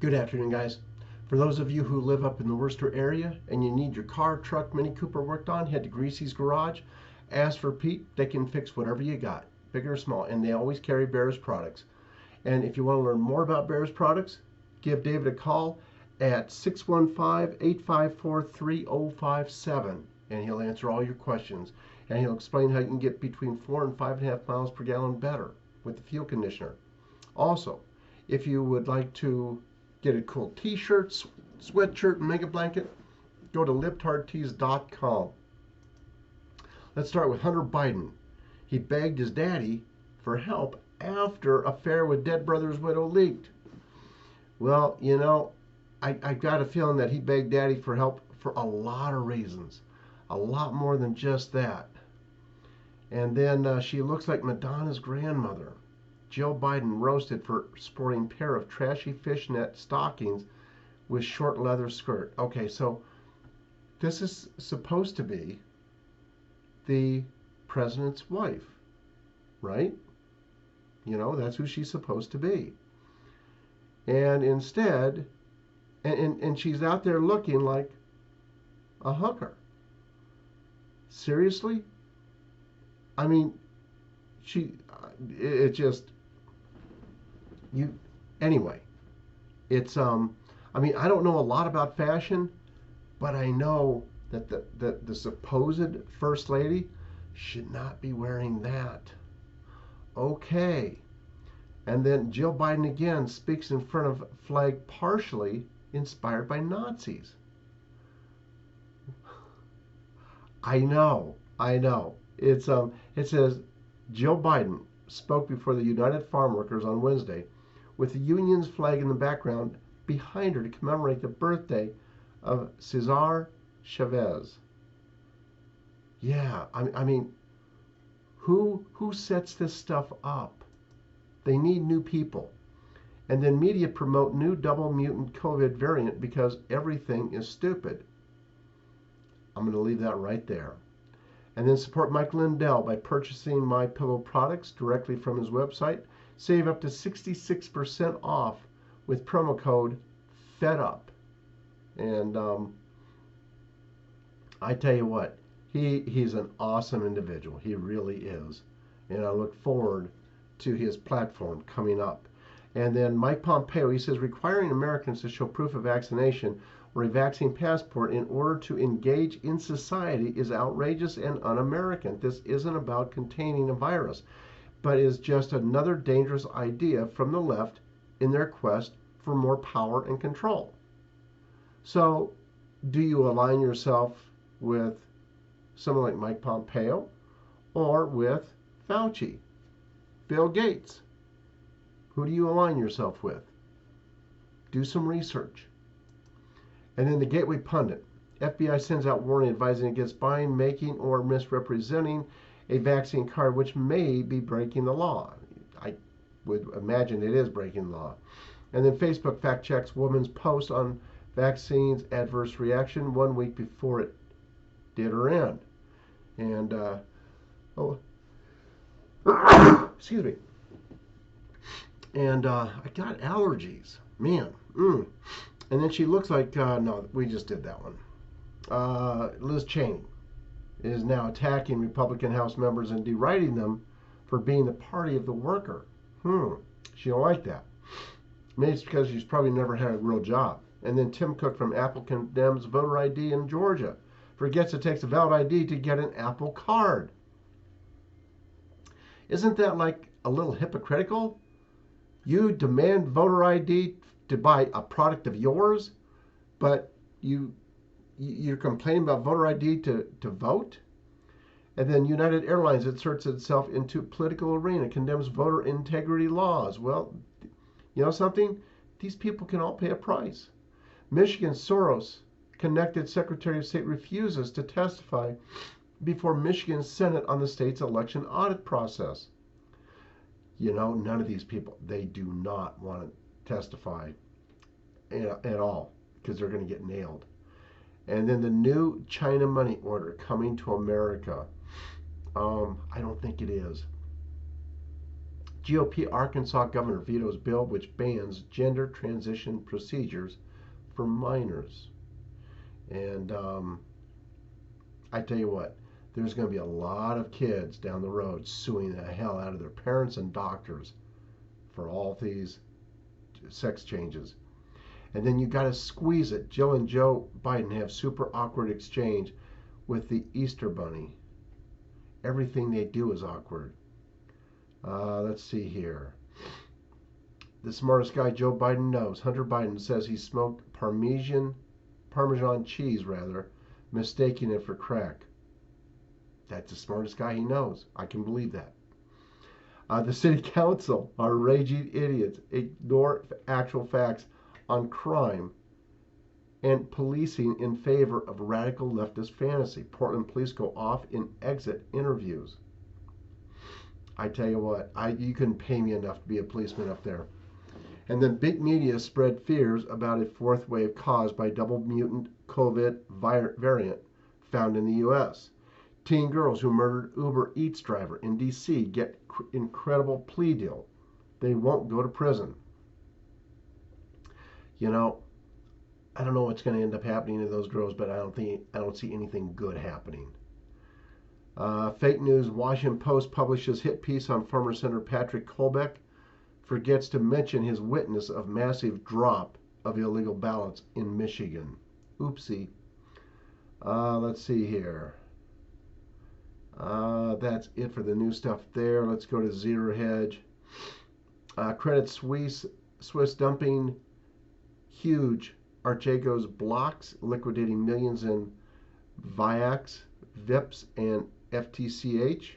Good afternoon, guys. For those of you who live up in the Worcester area and you need your car, truck, Mini Cooper worked on, head to Greasy's Garage. Ask for Pete. They can fix whatever you got, big or small, and they always carry Bears products. And if you want to learn more about Bears products, give David a call at 615-854-3057, and he'll answer all your questions. And he'll explain how you can get between 4 and 5.5 miles per gallon better with the fuel conditioner. Also, if you would like to get a cool t-shirt, sweatshirt, mega blanket, go to libtardtees.com. Let's start with Hunter Biden. He begged his daddy for help after affair with dead brother's widow leaked. Well, I got a feeling that he begged daddy for help for a lot of reasons. A lot more than just that. And then she looks like Madonna's grandmother. Jill Biden roasted for sporting a pair of trashy fishnet stockings with short leather skirt. Okay, so this is supposed to be the president's wife, right? That's who she's supposed to be. And instead, and she's out there looking like a hooker. Seriously? I mean, it just, anyway, it's, I don't know a lot about fashion, but I know that the supposed first lady should not be wearing that. Okay. And then Jill Biden again speaks in front of flag partially inspired by Nazis. I know. It says Jill Biden spoke before the United Farm Workers on Wednesday with the union's flag in the background behind her to commemorate the birthday of Cesar Chavez. Yeah, I mean, who sets this stuff up? They need new people. And then media promote new double mutant COVID variant because everything is stupid. I'm going to leave that right there. And then support Mike Lindell by purchasing My Pillow products directly from his website. Save up to 66% off with promo code FEDUP. And I tell you what, he's an awesome individual. He really is. And I look forward to his platform coming up. And then Mike Pompeo, he says requiring Americans to show proof of vaccination or a vaccine passport in order to engage in society is outrageous and un-American. This isn't about containing a virus, but is just another dangerous idea from the left in their quest for more power and control. So, do you align yourself with someone like Mike Pompeo or with Fauci, Bill Gates? Who do you align yourself with? Do some research. And then the Gateway Pundit. FBI sends out warning advising against buying, making, or misrepresenting a vaccine card, which may be breaking the law. I would imagine it is breaking the law. And then Facebook fact checks woman's post on vaccines adverse reaction 1 week before it did her end. And, excuse me. And I got allergies. Man. And then she looks like, no, we just did that one. Liz Cheney is now attacking Republican House members and deriding them for being the party of the worker. She don't like that. Maybe it's because she's probably never had a real job. And then Tim Cook from Apple condemns voter ID in Georgia. Forgets it takes a valid ID to get an Apple card. Isn't that like a little hypocritical? You demand voter ID to buy a product of yours, but you're complaining about voter ID to vote? And then United Airlines inserts itself into political arena, condemns voter integrity laws. Well, you know something? These people can all pay a price. Michigan Soros connected Secretary of State refuses to testify before Michigan Senate on the state's election audit process. None of these people, they do not want to testify at all because they're going to get nailed. And then the new China money order coming to America. I don't think it is. GOP Arkansas governor vetoes bill which bans gender transition procedures for minors. And I tell you what, there's going to be a lot of kids down the road suing the hell out of their parents and doctors for all these sex changes. And then you got to squeeze it. Jill and Joe Biden have super awkward exchange with the Easter Bunny. Everything they do is awkward. Let's see here. The smartest guy Joe Biden knows. Hunter Biden says he smoked Parmesan cheese, mistaking it for crack. That's the smartest guy he knows. I can believe that. The city council are raging idiots. Ignore actual facts on crime and policing in favor of radical leftist fantasy. Portland police go off in exit interviews. I tell you what, you couldn't pay me enough to be a policeman up there. And then big media spread fears about a fourth wave caused by double mutant COVID variant found in the U.S. Teen girls who murdered Uber Eats driver in D.C. get incredible plea deal. They won't go to prison. You know, I don't know what's going to end up happening to those girls, but I don't see anything good happening. Fake news. Washington Post publishes hit piece on former Senator Patrick Colbeck. Forgets to mention his witness of massive drop of illegal ballots in Michigan. Oopsie. Let's see here. That's it for the new stuff there. Let's go to Zero Hedge. Credit Suisse dumping huge Archegos blocks, liquidating millions in VIAX, VIPs, and FTCH.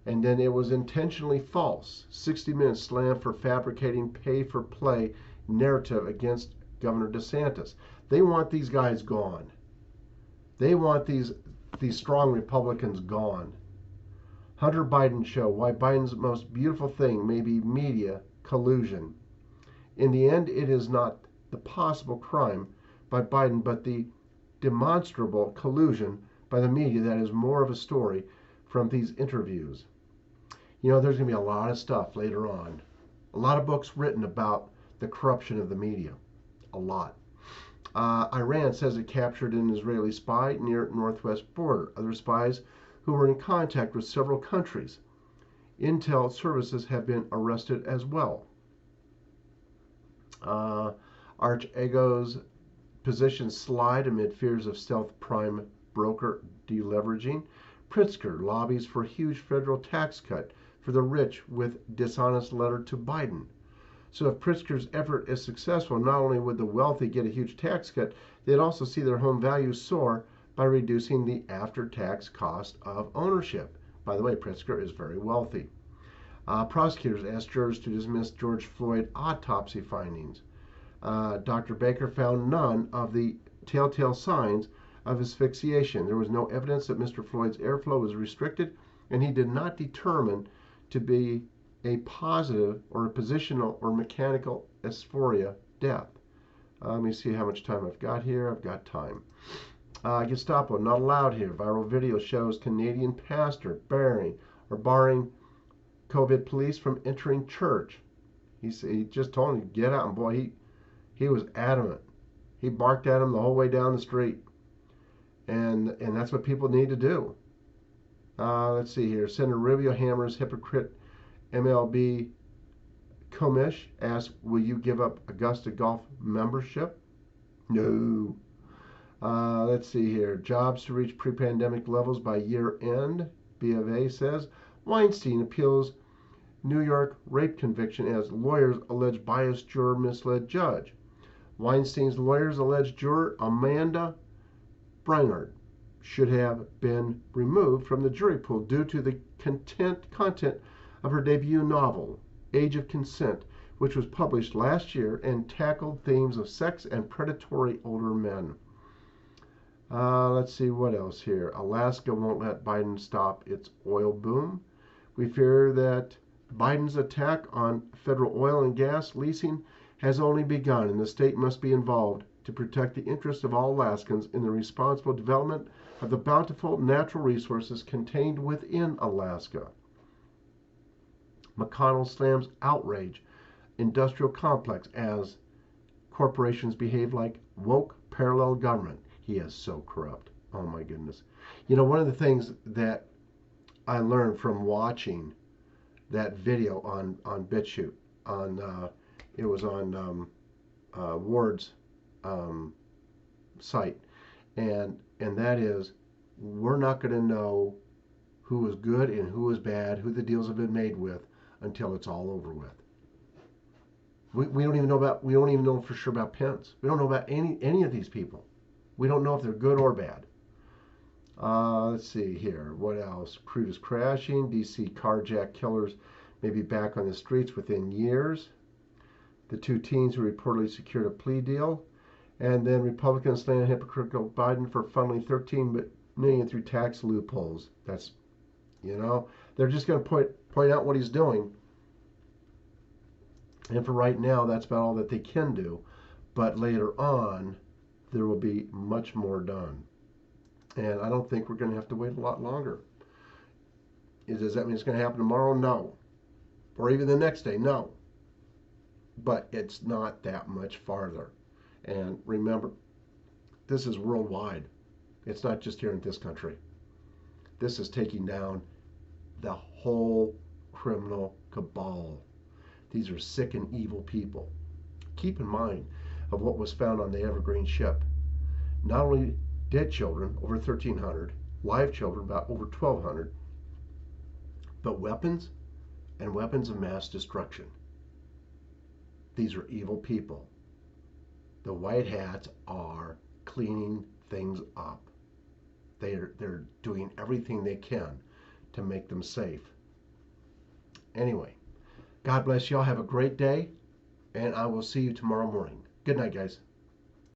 And then it was intentionally false. 60 Minutes slammed for fabricating pay-for-play narrative against Governor DeSantis. They want these guys gone. They want these strong Republicans gone. Hunter Biden show why Biden's most beautiful thing may be media collusion. In the end, it is not the possible crime by Biden, but the demonstrable collusion by the media that is more of a story from these interviews. You know, there's going to be a lot of stuff later on. A lot of books written about the corruption of the media. A lot. Iran says it captured an Israeli spy near northwest border. Other spies who were in contact with several countries. Intel services have been arrested as well. Archegos position slide amid fears of stealth prime broker deleveraging. Pritzker lobbies for huge federal tax cut for the rich with dishonest letter to Biden. So if Pritzker's effort is successful, not only would the wealthy get a huge tax cut, they'd also see their home values soar by reducing the after-tax cost of ownership. By the way, Pritzker is very wealthy. Prosecutors asked jurors to dismiss George Floyd autopsy findings. Dr. Baker found none of the telltale signs of asphyxiation. There was no evidence that Mr. Floyd's airflow was restricted, and he did not determine to be a positive or a positional or mechanical asphyxia death. Let me see how much time I've got here. I've got time. Gestapo, not allowed here. Viral video shows Canadian pastor barring COVID police from entering church. He just told him to get out, and boy, he was adamant. He barked at him the whole way down the street. And that's what people need to do. Let's see here. Senator Rubio hammers hypocrite MLB Comish. Asks, will you give up Augusta Golf membership? No. Let's see here. Jobs to reach pre-pandemic levels by year end. B of A says. Weinstein appeals New York rape conviction as lawyers allege biased juror misled judge. Weinstein's lawyers allege juror Amanda Breinert should have been removed from the jury pool due to the content of her debut novel, Age of Consent, which was published last year and tackled themes of sex and predatory older men. Let's see what else here. Alaska won't let Biden stop its oil boom. We fear that Biden's attack on federal oil and gas leasing has only begun, and the state must be involved to protect the interests of all Alaskans in the responsible development of the bountiful natural resources contained within Alaska. McConnell slams outrage industrial complex as corporations behave like woke parallel government. He is so corrupt. Oh my goodness. You know, one of the things that I learned from watching that video on BitChute, on it was on Ward's um, site, and that is, we're not going to know who is good and who is bad, who the deals have been made with, until it's all over with. We don't even know about, we don't even know for sure about Pence. We don't know about any of these people. We don't know if they're good or bad. Let's see here. What else? Crude is crashing. DC carjack killers may be back on the streets within years. The two teens who reportedly secured a plea deal. And then Republicans slam hypocritical Biden for funneling $13 million through tax loopholes. That's, you know, they're just going to point out what he's doing. And for right now, that's about all that they can do. But later on, there will be much more done. And I don't think we're going to have to wait a lot longer. Does that mean it's going to happen tomorrow? No. Or even the next day? No. But it's not that much farther. And remember, this is worldwide. It's not just here in this country. This is taking down the whole criminal cabal. These are sick and evil people. Keep in mind of what was found on the Evergreen ship. Not only dead children, over 1,300, live children, about over 1,200, but weapons and weapons of mass destruction. These are evil people. The white hats are cleaning things up. They're doing everything they can to make them safe. Anyway, God bless y'all. Have a great day, and I will see you tomorrow morning. Good night, guys.